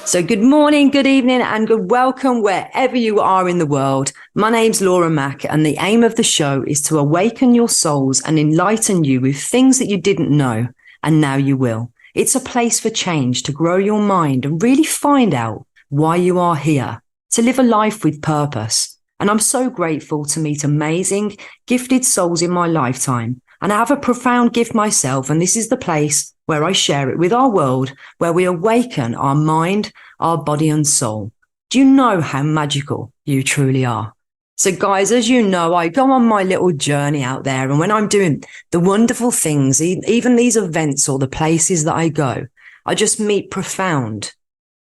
So good morning, good evening, and good welcome wherever you are in the world. My name's Laura Mack, and the aim of the show is to awaken your souls and enlighten you with things that you didn't know, and now you will. It's a place for change, to grow your mind and really find out why you are here, to live a life with purpose. And I'm so grateful to meet amazing, gifted souls in my lifetime. And I have a profound gift myself, and this is the place where I share it with our world, where we awaken our mind, our body and soul. Do you know how magical you truly are? So guys, as you know, I go on my little journey out there, and when I'm doing the wonderful things, even these events or the places that I go, I just meet profound,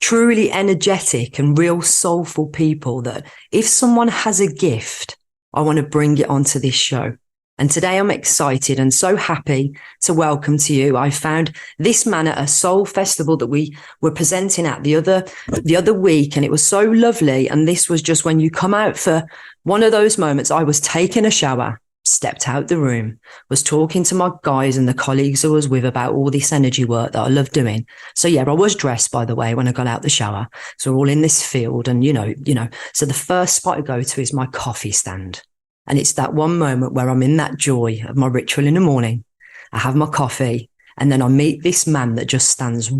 truly energetic and real soulful people that if someone has a gift, I want to bring it onto this show. And today I'm excited and so happy to welcome to you. I found this man at a soul festival that we were presenting at the other week, and it was so lovely. And this was just when you come out for one of those moments. I was taking a shower, stepped out the room, was talking to my guys and the colleagues I was with about all this energy work that I love doing. So yeah, I was dressed, by the way, when I got out the shower. So we're all in this field, and you know, so the first spot I go to is my coffee stand. And it's that one moment where I'm in that joy of my ritual in the morning. I have my coffee, and then I meet this man that just stands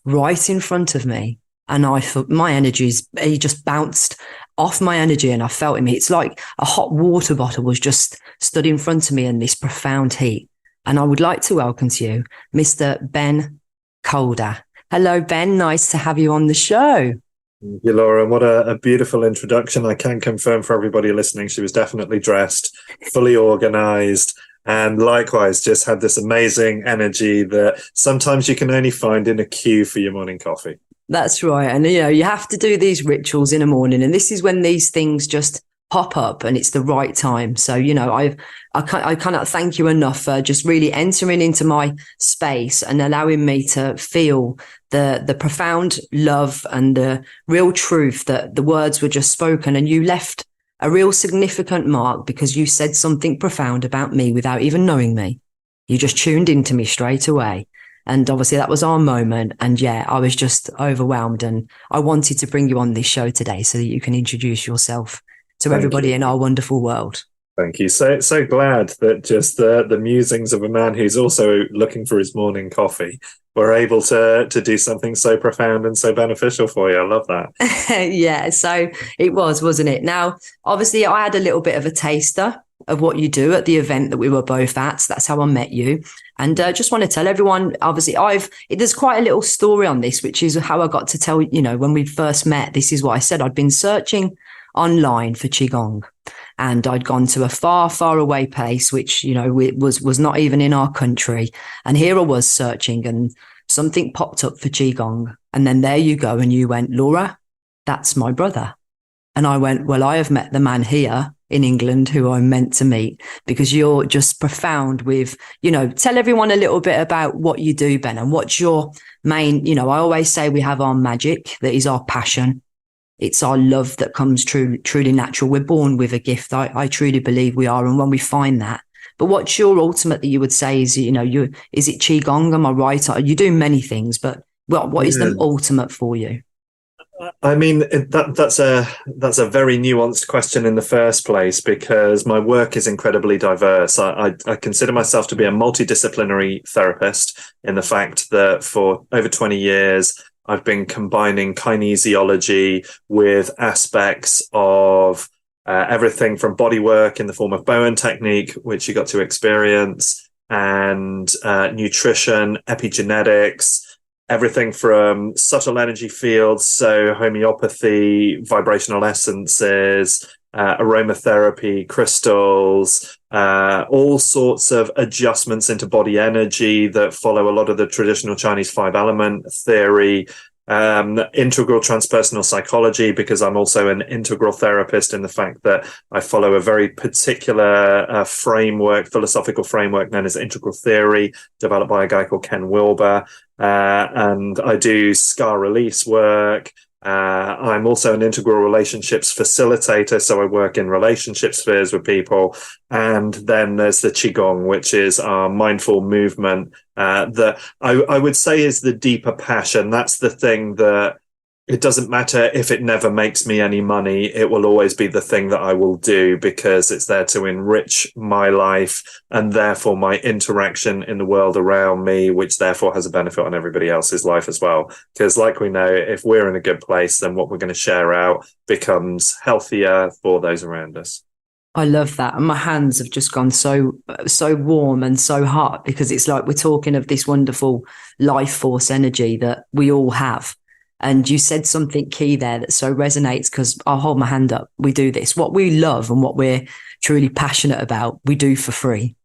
right in front of me. And I thought my he just bounced off my energy, and I felt him. It's like a hot water bottle was just stood in front of me in this profound heat. And I would like to welcome to you, Mr. Ben Calder. Hello, Ben. Nice to have you on the show. Thank you, Laura. What a beautiful introduction. I can confirm for everybody listening, she was definitely dressed, fully organized, and likewise just had this amazing energy that sometimes you can only find in a queue for your morning coffee. That's right. And, you have to do these rituals in the morning, and this is when these things just pop up and it's the right time. So, I cannot thank you enough for just really entering into my space and allowing me to feel the profound love and the real truth that the words were just spoken, and you left a real significant mark because you said something profound about me without even knowing me. You just tuned into me straight away. And obviously that was our moment. And yeah, I was just overwhelmed, and I wanted to bring you on this show today so that you can introduce yourself to everybody in our wonderful world. Thank you. So glad that just the musings of a man who's also looking for his morning coffee were able to do something so profound and so beneficial for you. I love that. Yeah, so it was, wasn't it? Now, obviously, I had a little bit of a taster of what you do at the event that we were both at. So that's how I met you. And just want to tell everyone, obviously, there's quite a little story on this, which is how I got to tell, when we first met, this is what I said. I'd been searching online for Qigong, and I'd gone to a far, far away place, which, was not even in our country. And here I was searching, and something popped up for Qigong. And then there you go. And you went, Laura, that's my brother. And I went, well, I have met the man here in England who I'm meant to meet, because you're just profound with, tell everyone a little bit about what you do, Ben, and what's your main, I always say we have our magic that is our passion. It's our love that comes truly natural. We're born with a gift. I truly believe we are. And when we find that, but what's your ultimate that you would say is, is it Qigong? Am I right? You do many things, but what is the ultimate for you? I mean, that's a very nuanced question in the first place, because my work is incredibly diverse. I consider myself to be a multidisciplinary therapist, in the fact that for over 20 years, I've been combining kinesiology with aspects of everything from body work in the form of Bowen Technique, which you got to experience, and nutrition, epigenetics, everything from subtle energy fields, so homeopathy, vibrational essences, aromatherapy, crystals, all sorts of adjustments into body energy that follow a lot of the traditional Chinese 5-element theory, integral transpersonal psychology, because I'm also an integral therapist in the fact that I follow a very particular philosophical framework known as integral theory, developed by a guy called Ken Wilber. And I do scar release work. I'm also an integral relationships facilitator, so I work in relationship spheres with people. And then there's the Qigong, which is our mindful movement that I would say is the deeper passion. That's the thing that it doesn't matter if it never makes me any money. It will always be the thing that I will do because it's there to enrich my life and therefore my interaction in the world around me, which therefore has a benefit on everybody else's life as well. Because like we know, if we're in a good place, then what we're going to share out becomes healthier for those around us. I love that. And my hands have just gone so warm and so hot, because it's like we're talking of this wonderful life force energy that we all have. And you said something key there that so resonates, because I'll hold my hand up. We do this. What we love and what we're truly passionate about, we do for free.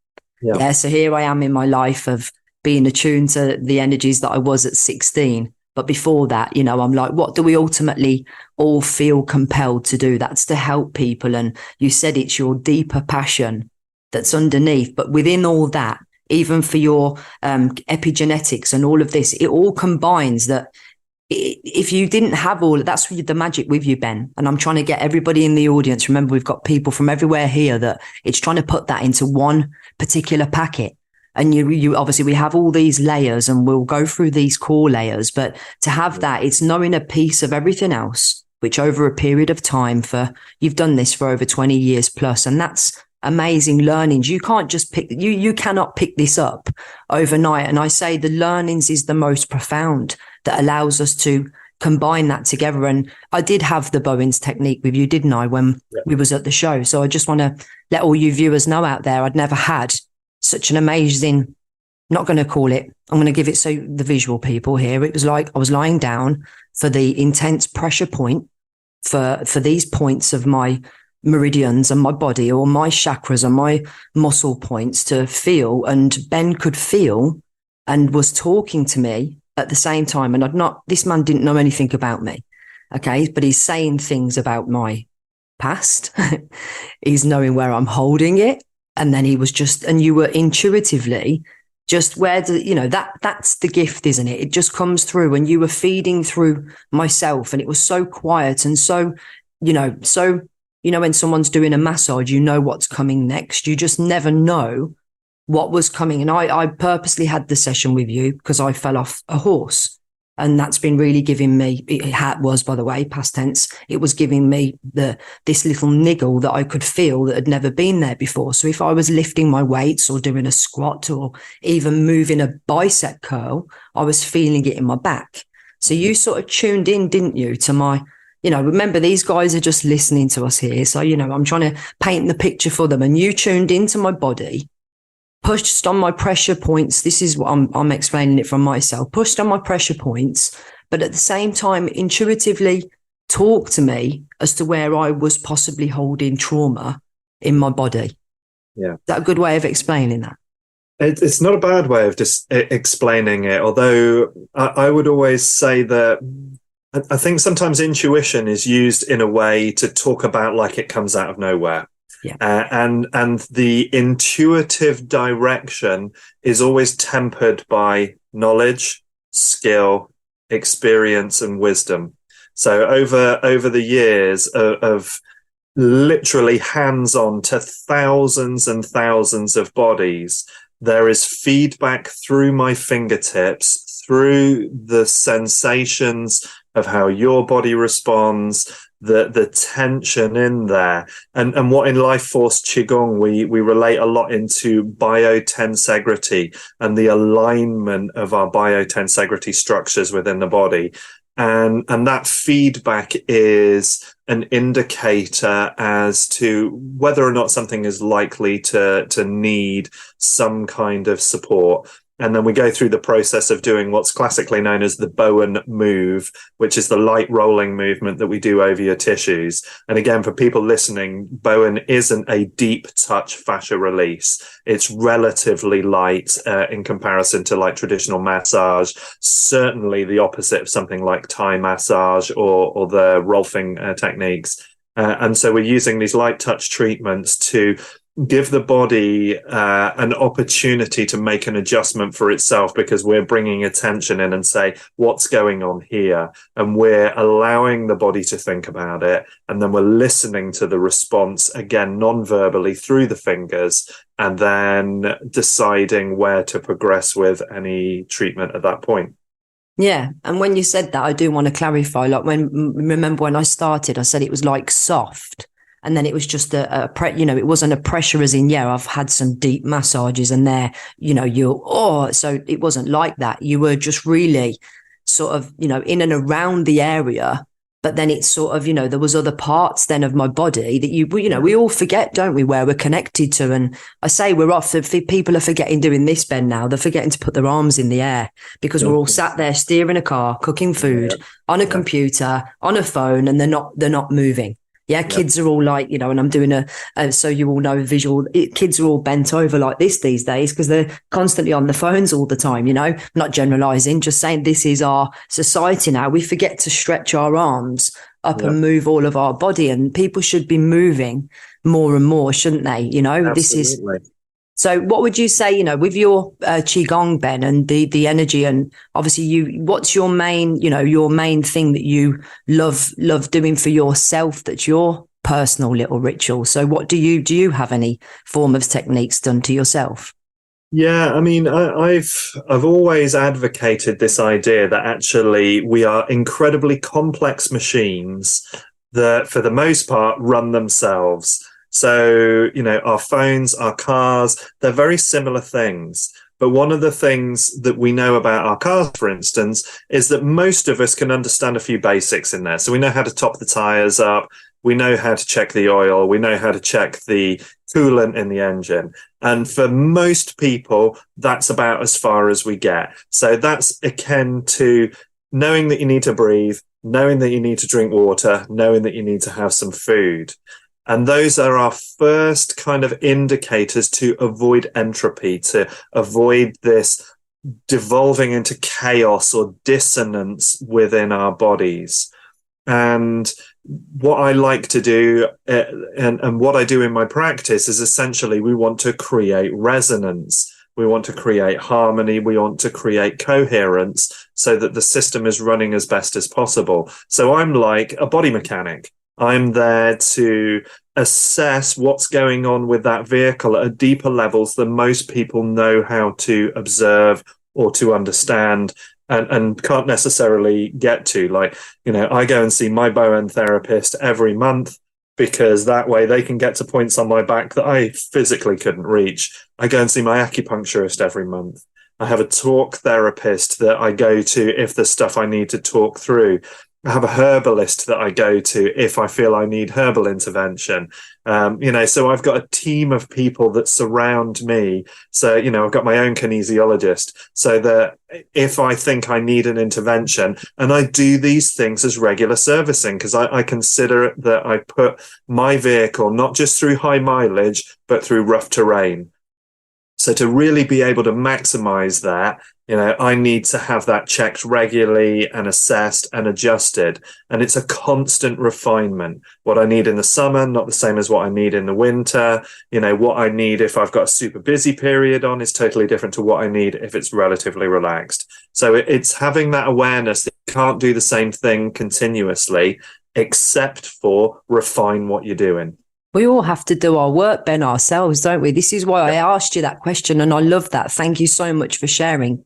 Yeah. So here I am in my life of being attuned to the energies that I was at 16. But before that, I'm like, what do we ultimately all feel compelled to do? That's to help people. And you said it's your deeper passion that's underneath. But within all that, even for your epigenetics and all of this, it all combines that. If you didn't have all of that's the magic with you, Ben. And I'm trying to get everybody in the audience. Remember, we've got people from everywhere here that it's trying to put that into one particular packet. And you obviously, we have all these layers and we'll go through these core layers. But to have that, it's knowing a piece of everything else, which over a period of time you've done this for over 20 years plus. And that's amazing learnings. You can't just you cannot pick this up overnight. And I say the learnings is the most profound that allows us to combine that together. And I did have the Bowen's technique with you, didn't I, when we was at the show? So I just want to let all you viewers know out there, I'd never had such an amazing, not going to call it, I'm going to give it so the visual people here. It was like I was lying down for the intense pressure point for these points of my meridians and my body, or my chakras and my muscle points to feel. And Ben could feel and was talking to me at the same time. And this man didn't know anything about me. Okay. But he's saying things about my past. He's knowing where I'm holding it. And then he was and you were intuitively just that's the gift, isn't it? It just comes through, and you were feeding through myself, and it was so quiet and so, when someone's doing a massage, what's coming next. You just never know what was coming. And I purposely had the session with you because I fell off a horse, and that's been really giving me, it was, by the way, past tense, it was giving me this little niggle that I could feel that had never been there before. So if I was lifting my weights or doing a squat or even moving a bicep curl, I was feeling it in my back. So you sort of tuned in, didn't you, to my, remember, these guys are just listening to us here. So, I'm trying to paint the picture for them, and you tuned into my body, pushed on my pressure points. This is what I'm explaining it from myself. Pushed on my pressure points, but at the same time, intuitively talked to me as to where I was possibly holding trauma in my body. Yeah. Is that a good way of explaining that? It's not a bad way of just explaining it, although I would always say that I think sometimes intuition is used in a way to talk about like it comes out of nowhere. Yeah. And the intuitive direction is always tempered by knowledge, skill, experience, and wisdom. So over the years of literally hands-on to thousands and thousands of bodies, there is feedback through my fingertips, through the sensations of how your body responds, the tension in there, and what in LifeForce Qigong we relate a lot into biotensegrity and the alignment of our biotensegrity structures within the body, and that feedback is an indicator as to whether or not something is likely to need some kind of support. And then we go through the process of doing what's classically known as the Bowen move, which is the light rolling movement that we do over your tissues. And again, for people listening, Bowen isn't a deep touch fascia release. It's relatively light in comparison to like traditional massage, certainly the opposite of something like Thai massage or the Rolfing techniques. And so we're using these light touch treatments to give the body an opportunity to make an adjustment for itself, because we're bringing attention in and say, what's going on here? And we're allowing the body to think about it. And then we're listening to the response, again, non-verbally through the fingers, and then deciding where to progress with any treatment at that point. Yeah. And when you said that, I do want to clarify, like remember when I started, I said it was like soft. And then it was just it wasn't a pressure as in, yeah, I've had some deep massages and so it wasn't like that. You were just really sort of, in and around the area. But then it's sort of, there was other parts then of my body that we all forget, don't we, where we're connected to. And I say we're off. People are forgetting doing this, Ben, now. They're forgetting to put their arms in the air because we're all sat there steering a car, cooking food on a computer, on a phone, and they're not moving. Yeah, kids are all like, and I'm doing so you all know kids are all bent over like this these days because they're constantly on the phones all the time, not generalizing, just saying this is our society now. We forget to stretch our arms up and move all of our body, and people should be moving more and more, shouldn't they? Absolutely. So what would you say, with your Qi Gong, Ben, and the energy, and obviously what's your main thing that you love doing for yourself, that's your personal little ritual? So what do you have any form of techniques done to yourself? Yeah, I mean, I've always advocated this idea that actually we are incredibly complex machines that for the most part run themselves. So, our phones, our cars, they're very similar things. But one of the things that we know about our cars, for instance, is that most of us can understand a few basics in there. So we know how to top the tires up. We know how to check the oil. We know how to check the coolant in the engine. And for most people, that's about as far as we get. So that's akin to knowing that you need to breathe, knowing that you need to drink water, knowing that you need to have some food. And those are our first kind of indicators to avoid entropy, to avoid this devolving into chaos or dissonance within our bodies. And what I like to do and what I do in my practice is essentially we want to create resonance. We want to create harmony. We want to create coherence so that the system is running as best as possible. So I'm like a body mechanic. I'm there to assess what's going on with that vehicle at deeper levels than most people know how to observe or to understand and can't necessarily get to. Like, I go and see my Bowen therapist every month because that way they can get to points on my back that I physically couldn't reach. I go and see my acupuncturist every month. I have a talk therapist that I go to if there's stuff I need to talk through. I have a herbalist that I go to if I feel I need herbal intervention. So I've got a team of people that surround me. So, I've got my own kinesiologist so that if I think I need an intervention, and I do these things as regular servicing, because I consider that I put my vehicle not just through high mileage, but through rough terrain. So to really be able to maximize that, I need to have that checked regularly and assessed and adjusted. And it's a constant refinement. What I need in the summer, not the same as what I need in the winter. What I need if I've got a super busy period on is totally different to what I need if it's relatively relaxed. So it's having that awareness that you can't do the same thing continuously, except for refine what you're doing. We all have to do our work, Ben, ourselves, don't we? This is why I asked you that question, and I love that. Thank you so much for sharing.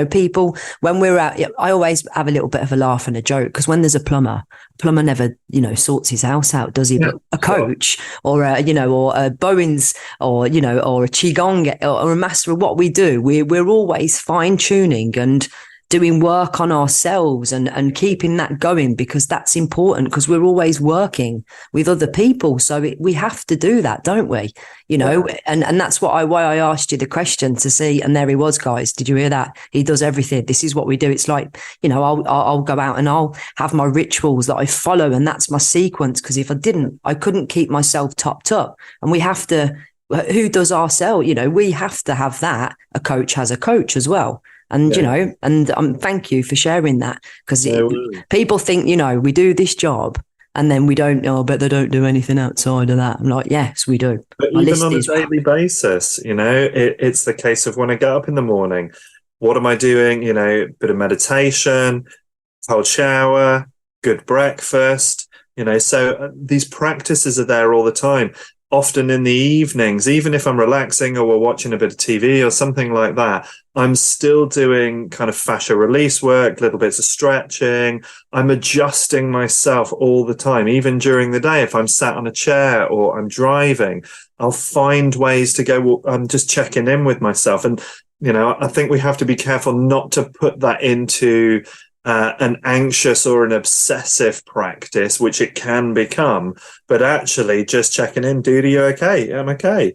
People, when we're out, I always have a little bit of a laugh and a joke, because when there's a plumber never, sorts his house out, does he? Yeah, but a coach or a Bowen's or a Qi Gong or a master of what we do, we're always fine tuning and doing work on ourselves and keeping that going, because that's important, because we're always working with other people. So we have to do that, don't we? And that's why I asked you the question to see. And there he was, guys. Did you hear that? He does everything. This is what we do. It's like, I'll go out and I'll have my rituals that I follow, and that's my sequence. Because if I didn't, I couldn't keep myself topped up. And we have to, who does ourselves? We have to have that. A coach has a coach as well. And, thank you for sharing that, because people think, we do this job and then we don't know, but they don't do anything outside of that. I'm like, yes, we do. But even on a daily basis, it's the case of when I get up in the morning, what am I doing? A bit of meditation, cold shower, good breakfast, so these practices are there all the time. often in the evenings, even if I'm relaxing or we're watching a bit of TV or something like that, I'm still doing kind of fascia release work, little bits of stretching. I'm adjusting myself all the time, even during the day. If I'm sat on a chair or I'm driving, I'll find ways to go, well, I'm just checking in with myself. And, I think we have to be careful not to put that into an anxious or an obsessive practice, which it can become, but actually just checking in. Dude, are you okay? I'm okay.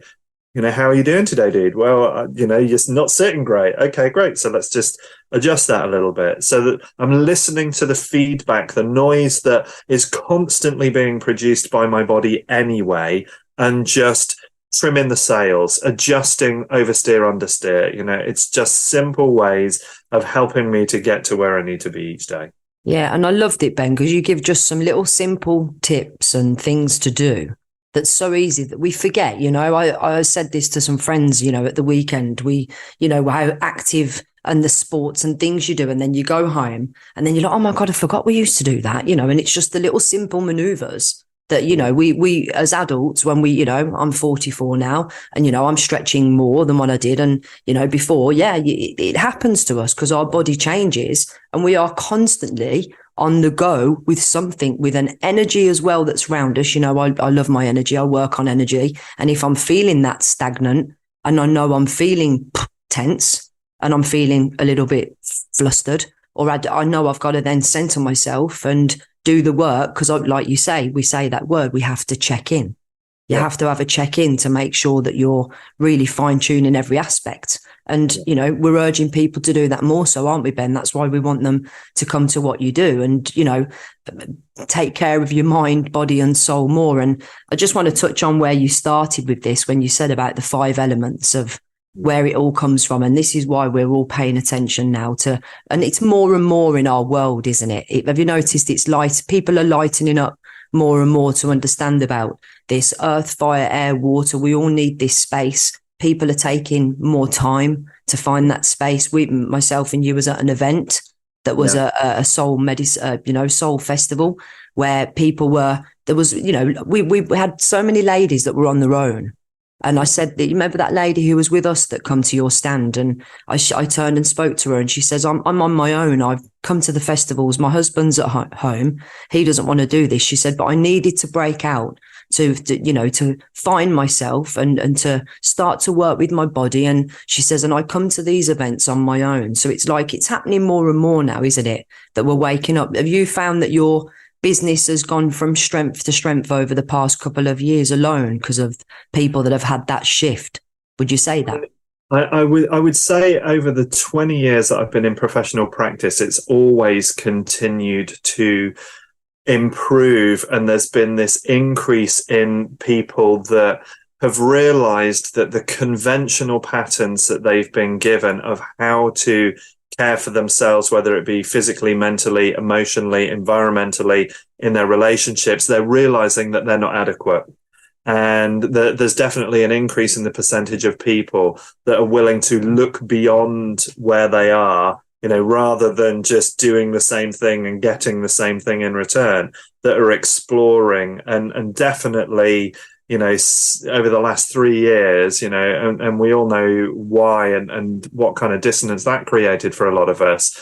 How are you doing today, dude? Well, you're just not sitting great. Okay, great. So let's just adjust that a little bit so that I'm listening to the feedback, the noise that is constantly being produced by my body anyway, and just trimming the sails, adjusting oversteer, understeer. It's just simple ways of helping me to get to where I need to be each day. Yeah, and I loved it, Ben, because you give just some little simple tips and things to do that's so easy that we forget. I said this to some friends, at the weekend, how active and the sports and things you do. And then you go home and then you're like, oh my God, I forgot we used to do that, and it's just the little simple maneuvers that, we as adults, when I'm 44 now and, I'm stretching more than what I did. And, before, it happens to us because our body changes and we are constantly on the go with something, with an energy as well that's around us. I love my energy. I work on energy. And if I'm feeling that stagnant and I know I'm feeling tense and I'm feeling a little bit flustered, or I know I've got to then center myself and do the work, because like you say, we say that word, we have to check in. You have to have a check-in to make sure that you're really fine-tuning every aspect. And, we're urging people to do that more so, aren't we, Ben? That's why we want them to come to what you do and, take care of your mind, body and soul more. And I just want to touch on where you started with this, when you said about the 5 elements of where it all comes from. And this is why we're all paying attention now and it's more and more in our world, isn't it? Have you noticed it's light? People are lightening up more and more to understand about this earth, fire, air, water. We all need this space. People are taking more time to find that space. Myself and you was at an event that was a soul soul festival where people we had so many ladies that were on their own. And I said, you remember that lady who was with us that come to your stand? And I turned and spoke to her and she says, I'm on my own. I've come to the festivals. My husband's at home. He doesn't want to do this. She said, but I needed to break out to find myself and to start to work with my body. And she says, and I come to these events on my own. So it's like, it's happening more and more now, isn't it? That we're waking up. Have you found that your business has gone from strength to strength over the past couple of years alone because of people that have had that shift? Would you say that? I would say over the 20 years that I've been in professional practice, it's always continued to improve. And there's been this increase in people that have realized that the conventional patterns that they've been given of how to care for themselves, whether it be physically, mentally, emotionally, environmentally, in their relationships, they're realizing that they're not adequate. And there's definitely an increase in the percentage of people that are willing to look beyond where they are, rather than just doing the same thing and getting the same thing in return, that are exploring and definitely, over the last 3 years, and we all know why and what kind of dissonance that created for a lot of us.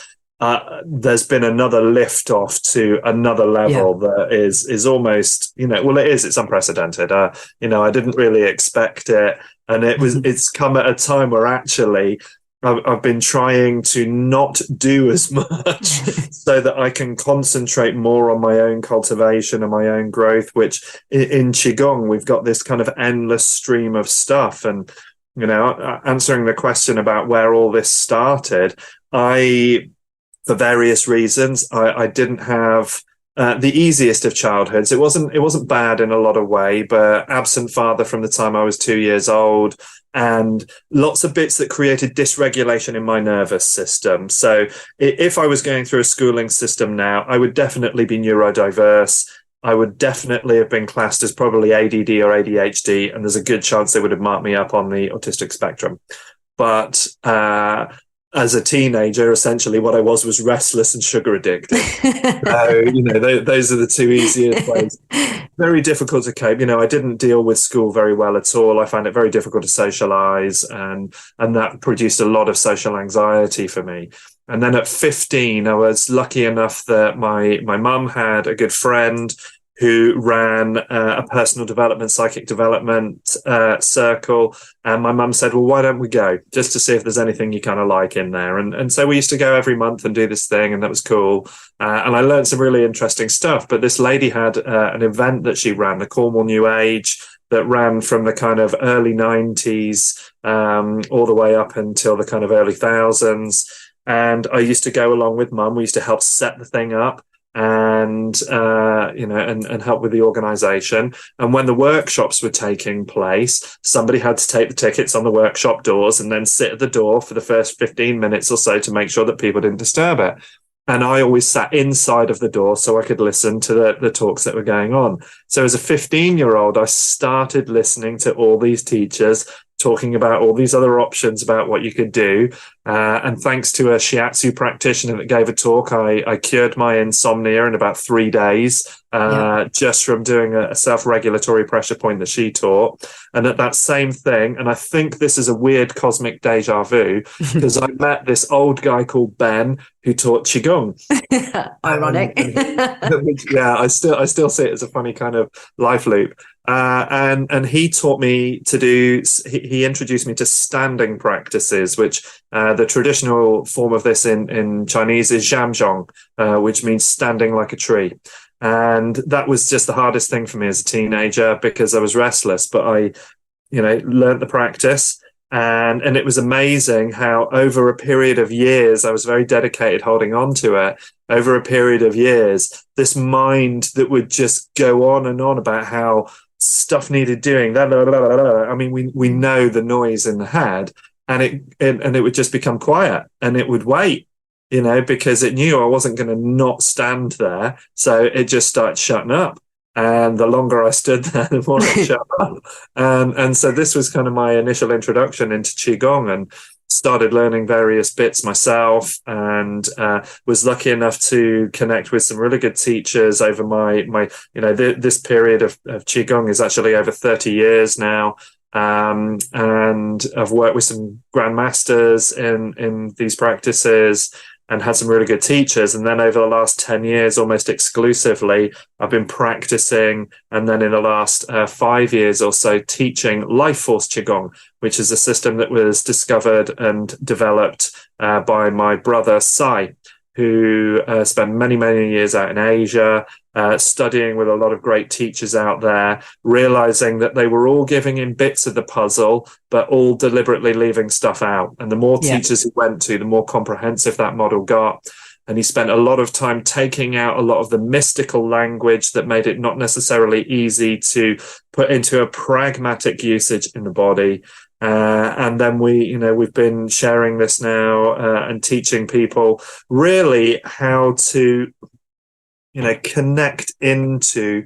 There's been another lift off to another level that is almost, it's unprecedented. I didn't really expect it. And it's come at a time where actually I've been trying to not do as much so that I can concentrate more on my own cultivation and my own growth, which in Qigong, we've got this kind of endless stream of stuff. And, answering the question about where all this started, for various reasons, I didn't have the easiest of childhoods. It wasn't bad in a lot of way, but absent father from the time I was 2 years old, and lots of bits that created dysregulation in my nervous system. So if I was going through a schooling system now, I would definitely be neurodiverse. I would definitely have been classed as probably ADD or ADHD, and there's a good chance they would have marked me up on the autistic spectrum. But as a teenager, essentially what I was restless and sugar addicted. So, those are the two easiest ways. Very difficult to cope. I didn't deal with school very well at all. I found it very difficult to socialize, and that produced a lot of social anxiety for me. And then at 15, I was lucky enough that my mum had a good friend who ran a personal development, psychic development circle. And my mum said, well, why don't we go just to see if there's anything you kind of like in there? And so we used to go every month and do this thing, and that was cool. And I learned some really interesting stuff. But this lady had an event that she ran, the Cornwall New Age, that ran from the kind of early 90s all the way up until the kind of early thousands. And I used to go along with mum. We used to help set the thing up and help with the organization. And when the workshops were taking place, somebody had to take the tickets on the workshop doors and then sit at the door for the first 15 minutes or so to make sure that people didn't disturb it. And I always sat inside of the door so I could listen to the talks that were going on. So as a 15-year-old, I started listening to all these teachers talking about all these other options about what you could do. And thanks to a shiatsu practitioner that gave a talk, I cured my insomnia in about 3 days, just from doing a self-regulatory pressure point that she taught. And at that same thing, and I think this is a weird cosmic deja vu, because I met this old guy called Ben who taught Qigong. Ironic. I still see it as a funny kind of life loop. And he taught me he introduced me to standing practices, which the traditional form of this in Chinese is Zhamzhong, which means standing like a tree. And that was just the hardest thing for me as a teenager because I was restless, but I, learned the practice. And it was amazing how over a period of years, I was very dedicated holding on to it. Over a period of years, this mind that would just go on and on about how stuff needed doing. I mean, we know the noise in the head, and it would just become quiet, and it would wait, because it knew I wasn't going to not stand there. So it just started shutting up. And the longer I stood there, the more it shut up. And so this was kind of my initial introduction into Qigong, and started learning various bits myself, and was lucky enough to connect with some really good teachers over this period of Qigong is actually over 30 years now. And I've worked with some grandmasters in these practices and had some really good teachers. And then over the last 10 years, almost exclusively, I've been practicing. And then in the last 5 years or so, teaching LifeForce Qigong, which is a system that was discovered and developed by my brother, Sai, who spent many, many years out in Asia, studying with a lot of great teachers out there, realizing that they were all giving him bits of the puzzle, but all deliberately leaving stuff out. And the more teachers he went to, the more comprehensive that model got. And he spent a lot of time taking out a lot of the mystical language that made it not necessarily easy to put into a pragmatic usage in the body. And then we've been sharing this now and teaching people really how to, connect into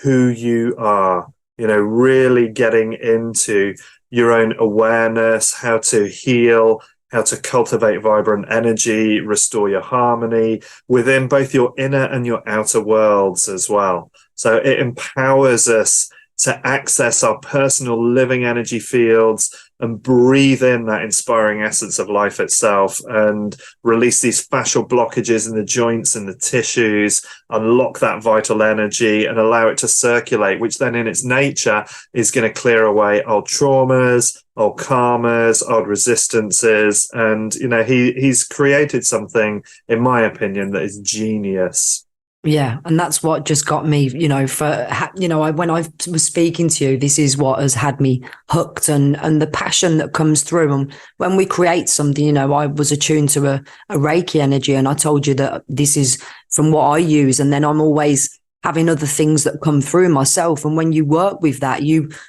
who you are, really getting into your own awareness, how to heal, how to cultivate vibrant energy, restore your harmony within both your inner and your outer worlds as well. So it empowers us to access our personal living energy fields and breathe in that inspiring essence of life itself, and release these fascial blockages in the joints and the tissues, unlock that vital energy and allow it to circulate, which then in its nature is going to clear away old traumas, old karmas, old resistances. And, he's created something, in my opinion, that is genius. Yeah. And that's what just got me, when I was speaking to you, this is what has had me hooked, and the passion that comes through. And when we create something, I was attuned to a Reiki energy, and I told you that this is from what I use. And then I'm always having other things that come through myself. And when you work with that,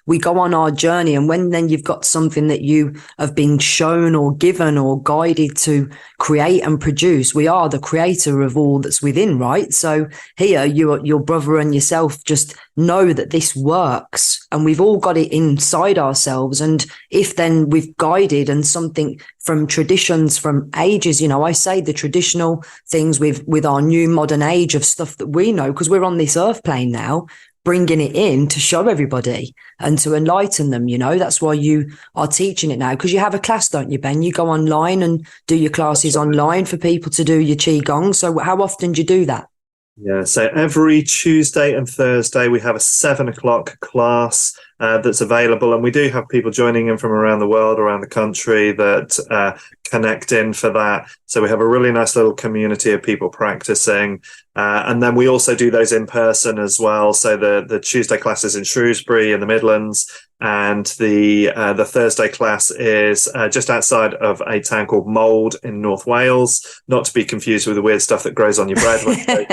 we go on our journey. And when then you've got something that you have been shown or given or guided to create and produce, we are the creator of all that's within, right? So here, your brother and yourself just know that this works, and we've all got it inside ourselves. And if then we've guided and something from traditions from ages, I say the traditional things with our new modern age of stuff that we know, because we're on this earth plane now, bringing it in to show everybody and to enlighten them. That's why you are teaching it now, because you have a class, don't you, Ben? You go online and do your classes online for people to do your Qi Gong. So how often do you do that? Yeah, so every Tuesday and Thursday we have a 7 o'clock class that's available, and we do have people joining in from around the world, around the country, that connect in for that. So we have a really nice little community of people practicing, and then we also do those in person as well. So the Tuesday class is in Shrewsbury in the Midlands, and the Thursday class is just outside of a town called Mold in North Wales, not to be confused with the weird stuff that grows on your bread.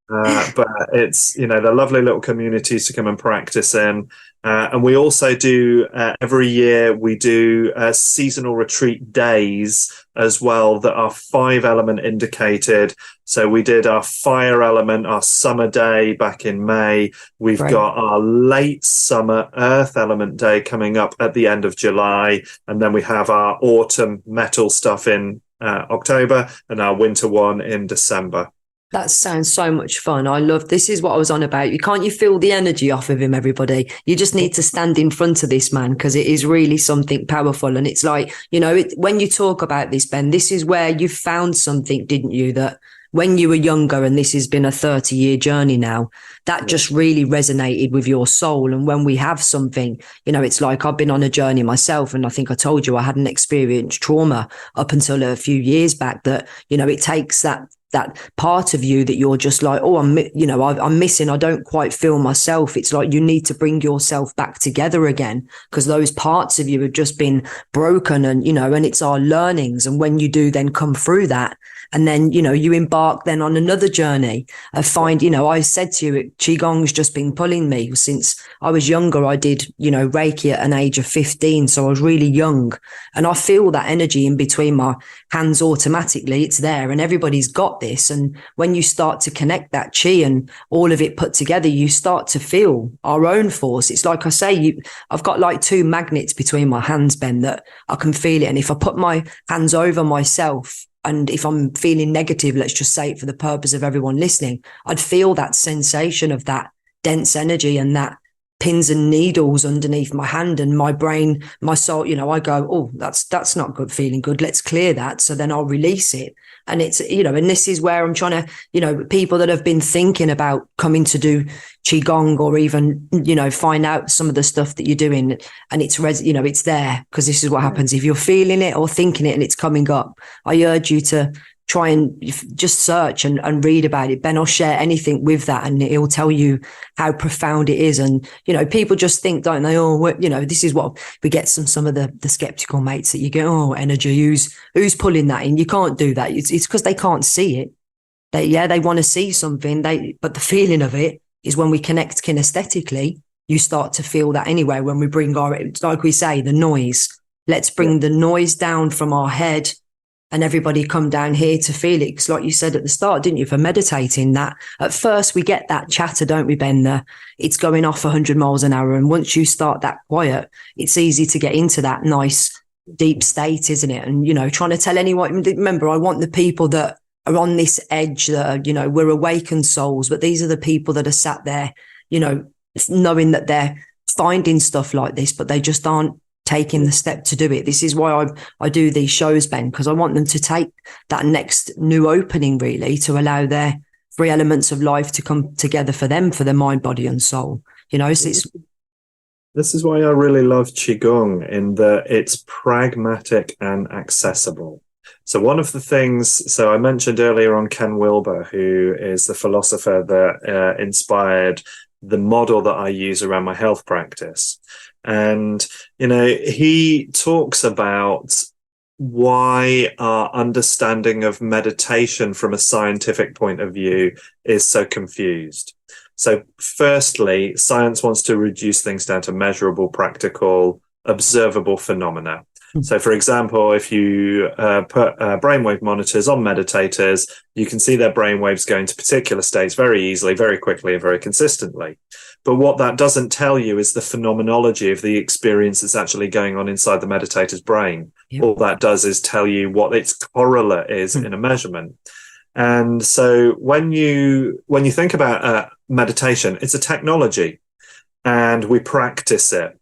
But it's, they're lovely little communities to come and practice in. And we also do, every year, we do seasonal retreat days as well that are 5-element indicated. So we did our fire element, our summer day back in May. We've got our late summer earth element day coming up at the end of July. And then we have our autumn metal stuff in October, and our winter one in December. That sounds so much fun. I love, this is what I was on about. You feel the energy off of him, everybody. You just need to stand in front of this man, because it is really something powerful. And it's like, when you talk about this, Ben, this is where you found something, didn't you, that when you were younger, and this has been a 30-year journey now, that just really resonated with your soul. And when we have something, it's like I've been on a journey myself, and I think I told you I hadn't experienced trauma up until a few years back, that, it takes that part of you that you're just like, oh, I'm missing. I don't quite feel myself. It's like you need to bring yourself back together again, because those parts of you have just been broken, and, and it's our learnings. And when you do then come through that, and then, you embark then on another journey of I said to you, Qigong's just been pulling me since I was younger. I did, Reiki at an age of 15. So I was really young, and I feel that energy in between my hands automatically. It's there, and everybody's got this. And when you start to connect that Qi and all of it put together, you start to feel our own force. It's like I say, I've got like 2 magnets between my hands, Ben, that I can feel it. And if I put my hands over myself, and if I'm feeling negative, let's just say it for the purpose of everyone listening, I'd feel that sensation of that dense energy and that pins and needles underneath my hand, and my brain, my soul, I go, oh, that's not good, feeling good. Let's clear that. So then I'll release it. And it's, and this is where I'm trying to, people that have been thinking about coming to do Qigong, or even, find out some of the stuff that you're doing, and it's, it's there, because this is what happens. If you're feeling it or thinking it and it's coming up, I urge you to try and just search and read about it. Ben will share anything with that, and he'll tell you how profound it is. And, people just think, don't they? Oh, this is what we get some of the skeptical mates that you go, oh, energy, who's pulling that in? You can't do that. It's because they can't see it. They want to see something, but the feeling of it is when we connect kinesthetically, you start to feel that anyway. When we bring like we say, the noise, let's bring the noise down from our head, and everybody come down here to feel it. Because like you said at the start, didn't you, for meditating, that at first we get that chatter, don't we, Ben? It's going off 100 miles an hour. And once you start that quiet, it's easy to get into that nice deep state, isn't it? And, trying to tell anyone, remember, I want the people that are on this edge, that are, we're awakened souls, but these are the people that are sat there, knowing that they're finding stuff like this, but they just aren't taking the step to do it. This is why I do these shows, Ben, because I want them to take that next new opening, really, to allow their 3 elements of life to come together for them, for their mind, body and soul. So this is why I really love Qigong, in that it's pragmatic and accessible. So one of the things, I mentioned earlier on Ken Wilber, who is the philosopher that inspired the model that I use around my health practice. And, he talks about why our understanding of meditation from a scientific point of view is so confused. So firstly, science wants to reduce things down to measurable, practical, observable phenomena. So, for example, if you put brainwave monitors on meditators, you can see their brainwaves going to particular states very easily, very quickly, and very consistently. But what that doesn't tell you is the phenomenology of the experience that's actually going on inside the meditator's brain. Yep. All that does is tell you what its correlate is in a measurement. And so when you think about meditation, it's a technology and we practice it.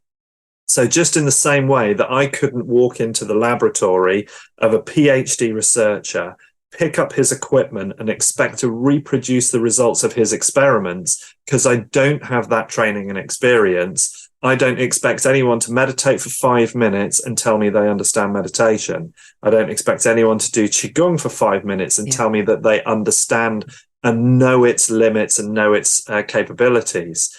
So just in the same way that I couldn't walk into the laboratory of a PhD researcher, pick up his equipment and expect to reproduce the results of his experiments, because I don't have that training and experience, I don't expect anyone to meditate for 5 minutes and tell me they understand meditation. I don't expect anyone to do Qigong for 5 minutes and tell me that they understand and know its limits and know its capabilities.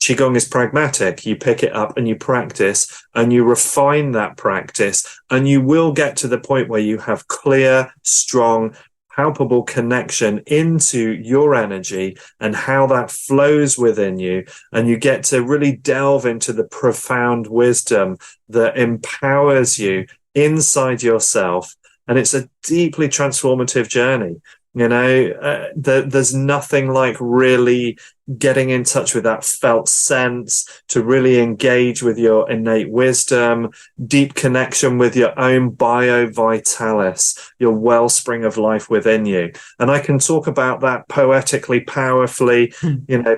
Qigong is pragmatic. You pick it up and you practice and you refine that practice, and you will get to the point where you have clear, strong, palpable connection into your energy and how that flows within you. And you get to really delve into the profound wisdom that empowers you inside yourself. And it's a deeply transformative journey. There's nothing like really getting in touch with that felt sense, to really engage with your innate wisdom, deep connection with your own bio-vitalis, your wellspring of life within you. And I can talk about that poetically, powerfully,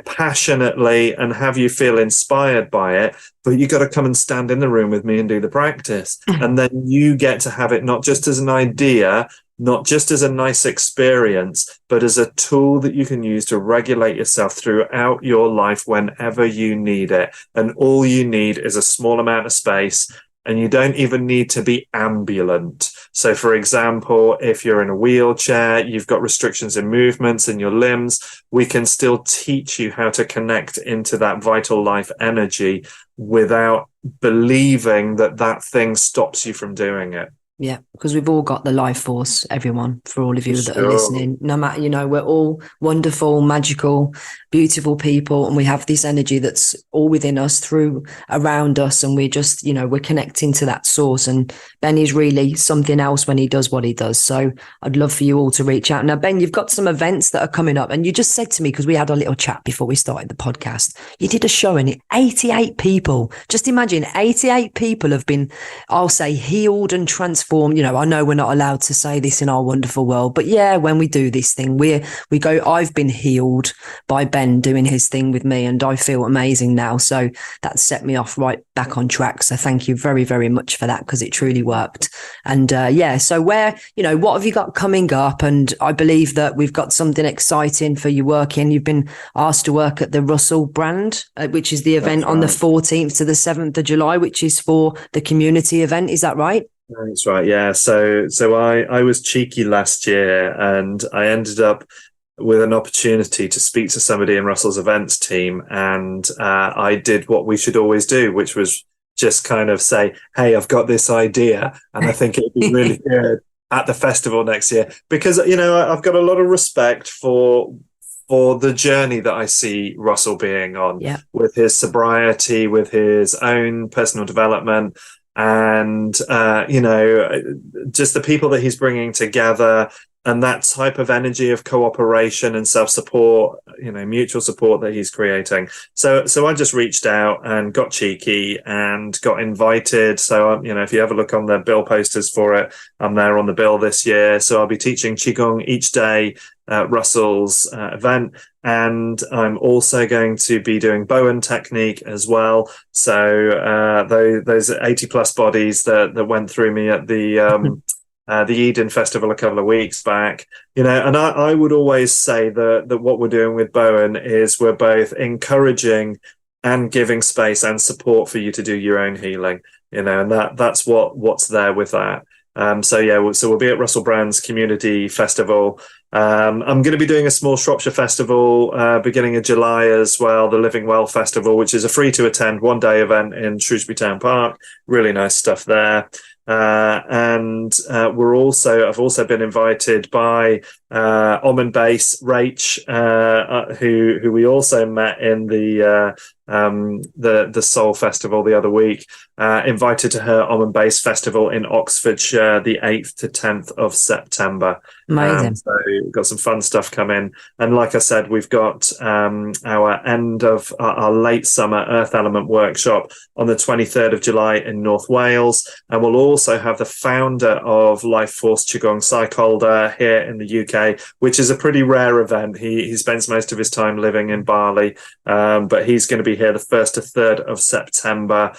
passionately, and have you feel inspired by it. But you got to come and stand in the room with me and do the practice. And then you get to have it not just as an idea, not just as a nice experience, but as a tool that you can use to regulate yourself throughout your life whenever you need it. And all you need is a small amount of space, and you don't even need to be ambulant. So, for example, if you're in a wheelchair, you've got restrictions in movements in your limbs, we can still teach you how to connect into that vital life energy without believing that that thing stops you from doing it. Yeah, because we've all got the life force, everyone, for all of you that are listening. No matter, we're all wonderful, magical, beautiful people, and we have this energy that's all within us, through around us, and we're just, we're connecting to that source. And Ben is really something else when he does what he does. So I'd love for you all to reach out. Now, Ben, you've got some events that are coming up, and you just said to me, because we had a little chat before we started the podcast, you did a show and 88 people, just imagine 88 people have been, I'll say, healed and transformed. I know we're not allowed to say this in our wonderful world, but yeah, when we do this thing, we go, I've been healed by Ben doing his thing with me, and I feel amazing now. So that set me off right back on track. So thank you very, very much for that, because it truly worked. And so where, what have you got coming up? And I believe that we've got something exciting for you working. You've been asked to work at the Russell brand, which is the event on the 14th to the 7th of July, which is for the community event. Is that right? That's right. Yeah. So I was cheeky last year, and I ended up with an opportunity to speak to somebody in Russell's events team. And I did what we should always do, which was just kind of say, hey, I've got this idea and I think it'd be really good at the festival next year, because, I've got a lot of respect for the journey that I see Russell being on, with his sobriety, with his own personal development, and just the people that he's bringing together, and that type of energy of cooperation and self-support, mutual support that he's creating. So I just reached out and got cheeky and got invited. So, if you ever look on the bill posters for it, I'm there on the bill this year. So I'll be teaching Qigong each day at Russell's event. And I'm also going to be doing Bowen Technique as well. So those 80 plus bodies that went through me at the Eden Festival a couple of weeks back, and I would always say that what we're doing with Bowen is we're both encouraging and giving space and support for you to do your own healing, and that's what's there with that. So we'll be at Russell Brand's Community Festival. I'm going to be doing a small Shropshire festival beginning of July as well, the Living Well Festival, which is a free to attend one-day event in Shrewsbury Town Park. Really nice stuff there. and I've also been invited by Om Base Rach, who we also met in the Soul Festival the other week. Invited to her Om Base Festival in Oxfordshire, the 8th to 10th of September. Amazing. So we've got some fun stuff coming, and like I said, we've got our end of our late summer Earth Element workshop on the 23rd of July in North Wales, and we'll also have the founder of LifeForce Qigong, Calder, here in the UK, which is a pretty rare event. He spends most of his time living in Bali, but he's going to be here the 1st to 3rd of September,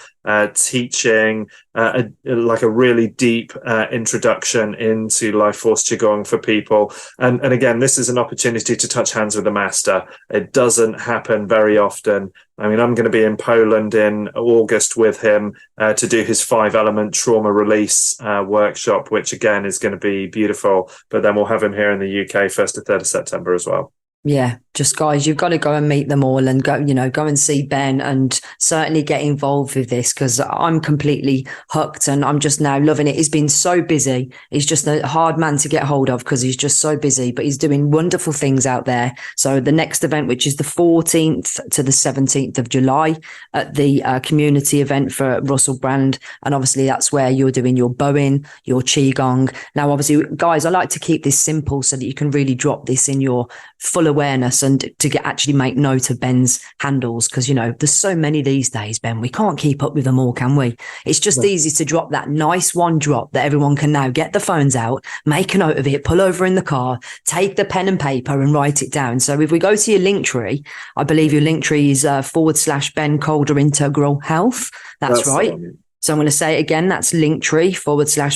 teaching like a really deep introduction into LifeForce Qigong for people. And again, this is an opportunity to touch hands with the master. It doesn't happen very often. I mean, I'm going to be in Poland in August with him to do his 5-element trauma release workshop, which again is going to be beautiful. But then we'll have him here in the UK 1st to 3rd of September as well. Yeah, just guys, you've got to go and meet them all and go and see Ben, and certainly get involved with this, because I'm completely hooked and I'm just now loving it. He's been so busy. He's just a hard man to get hold of because he's just so busy, but he's doing wonderful things out there. So the next event, which is the 14th to the 17th of July at the community event for Russell Brand. And obviously that's where you're doing your Bowen, your Qi Gong. Now, obviously, guys, I like to keep this simple so that you can really drop this in your full awareness and to actually make note of Ben's handles, because there's so many these days, Ben, we can't keep up with them all, can we? It's just easy to drop that nice one drop that everyone can now get the phones out, make a note of it, pull over in the car, take the pen and paper and write it down. So if we go to your link tree, I believe your link tree is /Ben Calder Integral Health. That's right. So I'm going to say it again. That's linktree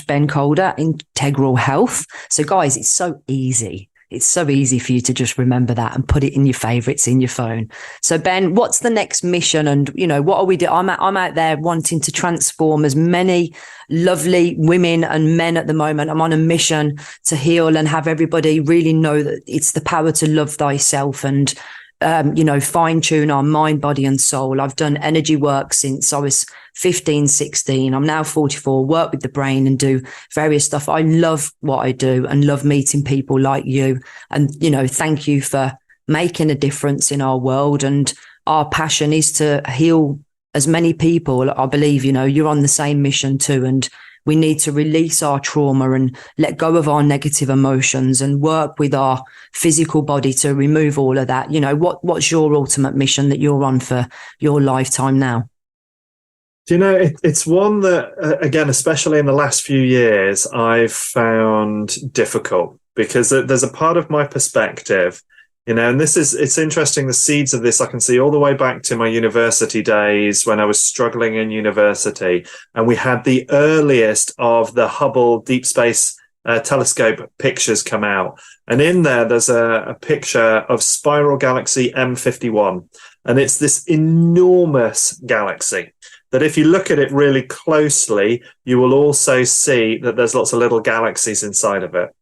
/Ben Calder Integral Health. So guys, it's so easy. It's so easy for you to just remember that and put it in your favorites in your phone. So Ben, what's the next mission? And, what are we doing? I'm out there wanting to transform as many lovely women and men at the moment. I'm on a mission to heal and have everybody really know that it's the power to love thyself and, fine tune our mind, body and soul. I've done energy work since I was 15, 16. I'm now 44, work with the brain and do various stuff. I love what I do and love meeting people like you. And, thank you for making a difference in our world. And our passion is to heal as many people. I believe, you're on the same mission too. And we need to release our trauma and let go of our negative emotions and work with our physical body to remove all of that. What's your ultimate mission that you're on for your lifetime now? It's one that, again, especially in the last few years, I've found difficult, because there's a part of my perspective, and it's interesting, the seeds of this I can see all the way back to my university days when I was struggling in university, and we had the earliest of the Hubble Deep Space Telescope pictures come out. And in there's a picture of Spiral Galaxy M51, and it's this enormous galaxy that if you look at it really closely, you will also see that there's lots of little galaxies inside of it.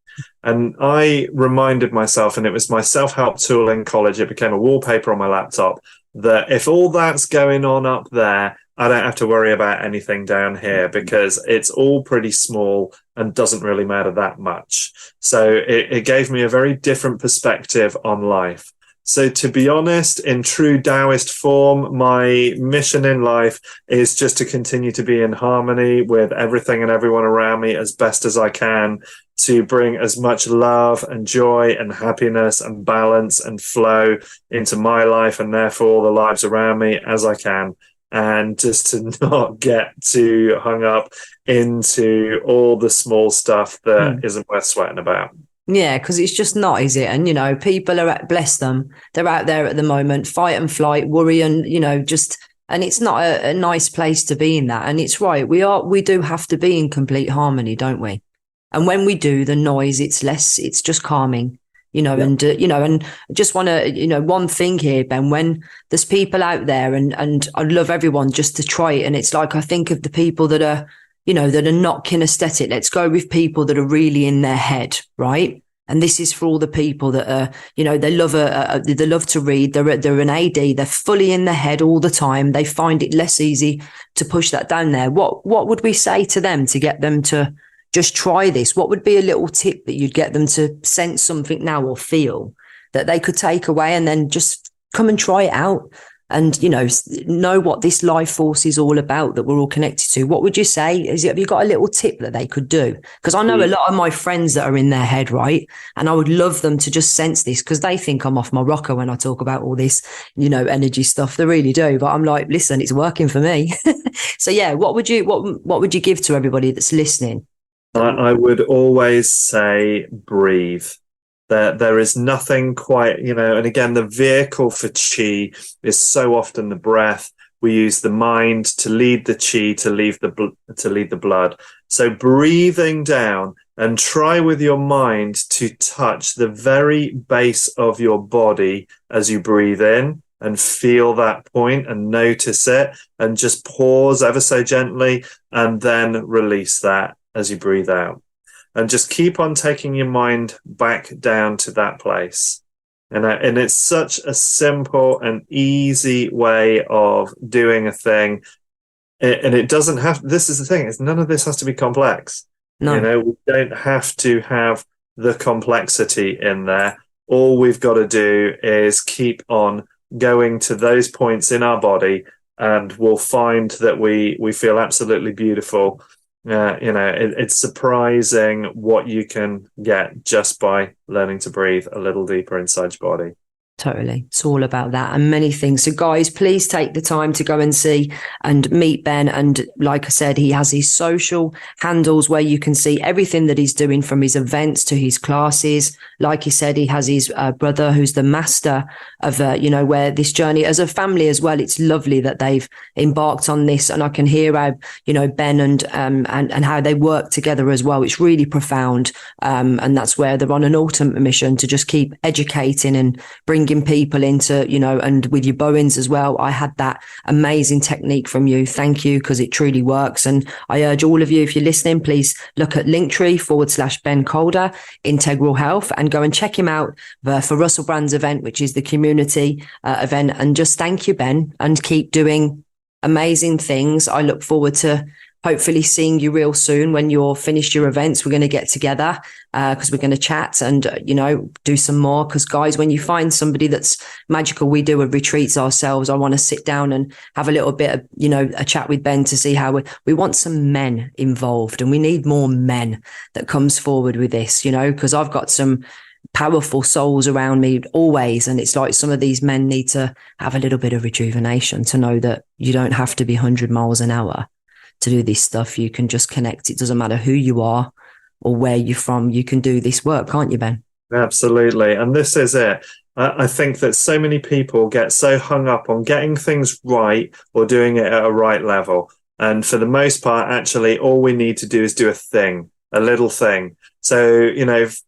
And I reminded myself, and it was my self-help tool in college, it became a wallpaper on my laptop, that if all that's going on up there, I don't have to worry about anything down here, because it's all pretty small and doesn't really matter that much. So it gave me a very different perspective on life. So to be honest, in true Taoist form, my mission in life is just to continue to be in harmony with everything and everyone around me as best as I can, to bring as much love and joy and happiness and balance and flow into my life and therefore all the lives around me as I can. And just to not get too hung up into all the small stuff that isn't worth sweating about. Yeah, because it's just not, is it? And, people bless them. They're out there at the moment, fight and flight, worry and, and it's not a nice place to be in that. And it's right. We do have to be in complete harmony, don't we? And when we do, the noise, it's just calming, and I just want to, one thing here, Ben, when there's people out there and I'd love everyone just to try it. And it's like, I think of the people that are, that are not kinesthetic. Let's go with people that are really in their head, right? And this is for all the people that are, they love they love to read. They're an AD. They're fully in their head all the time. They find it less easy to push that down there. What would we say to them to get them to just try this? What would be a little tip that you'd get them to sense something now or feel that they could take away and then just come and try it out? And, know what this life force is all about that we're all connected to. What would you say? Have you got a little tip that they could do? Because I know a lot of my friends that are in their head, right? And I would love them to just sense this, because they think I'm off my rocker when I talk about all this, energy stuff. They really do. But I'm like, listen, it's working for me. So yeah, what would you give to everybody that's listening? I would always say breathe. There is nothing quite, and again, the vehicle for Qi is so often the breath. We use the mind to lead the Qi, to lead the blood. So breathing down, and try with your mind to touch the very base of your body as you breathe in, and feel that point and notice it, and just pause ever so gently and then release that as you breathe out. And just keep on taking your mind back down to that place. And it's such a simple and easy way of doing a thing. And it doesn't have, this is the thing, is none of this has to be complex. No. We don't have to have the complexity in there. All we've got to do is keep on going to those points in our body, and we'll find that we feel absolutely beautiful. It's surprising what you can get just by learning to breathe a little deeper inside your body. Totally. It's all about that and many things. So guys, please take the time to go and see and meet Ben. And like I said, he has his social handles where you can see everything that he's doing, from his events to his classes. Like he said, he has his brother who's the master of, where this journey as a family as well. It's lovely that they've embarked on this, and I can hear how, Ben and how they work together as well. It's really profound. And that's where they're on an ultimate mission to just keep educating and bringing people into, and with your Bowens as well. I had that amazing technique from you. Thank you, because it truly works. And I urge all of you, if you're listening, please look at Linktree/Ben Calder, Integral Health, and go and check him out for Russell Brand's event, which is the community event. And just thank you, Ben, and keep doing amazing things. I look forward to hopefully seeing you real soon when you're finished your events. We're going to get together because we're going to chat and, do some more. Because guys, when you find somebody that's magical, we do a retreats ourselves. I want to sit down and have a little bit of, a chat with Ben to see how we want some men involved, and we need more men that comes forward with this, because I've got some powerful souls around me always. And it's like some of these men need to have a little bit of rejuvenation to know that you don't have to be 100 miles an hour to do this stuff. You can just connect. It doesn't matter who you are or where you're from. You can do this work, can't you, Ben? Absolutely. And this is it. I think that so many people get so hung up on getting things right or doing it at a right level. And for the most part, actually, all we need to do is do a little thing. So,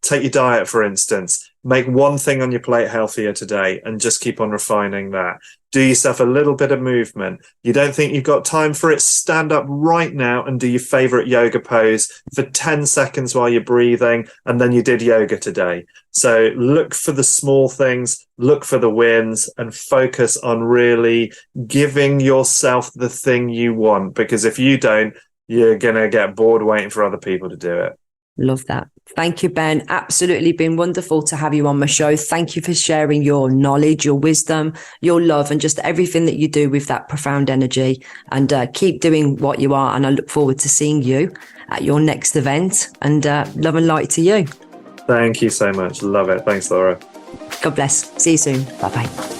take your diet, for instance. Make one thing on your plate healthier today and just keep on refining that. Do yourself a little bit of movement. You don't think you've got time for it? Stand up right now and do your favorite yoga pose for 10 seconds while you're breathing, and then you did yoga today. So look for the small things, look for the wins, and focus on really giving yourself the thing you want, because if you don't, you're going to get bored waiting for other people to do it. Love that. Thank you, Ben. Absolutely been wonderful to have you on my show. Thank you for sharing your knowledge, your wisdom, your love, and just everything that you do with that profound energy. And keep doing what you are. And I look forward to seeing you at your next event. And love and light to you. Thank you so much. Love it. Thanks, Laura. God bless. See you soon. Bye-bye.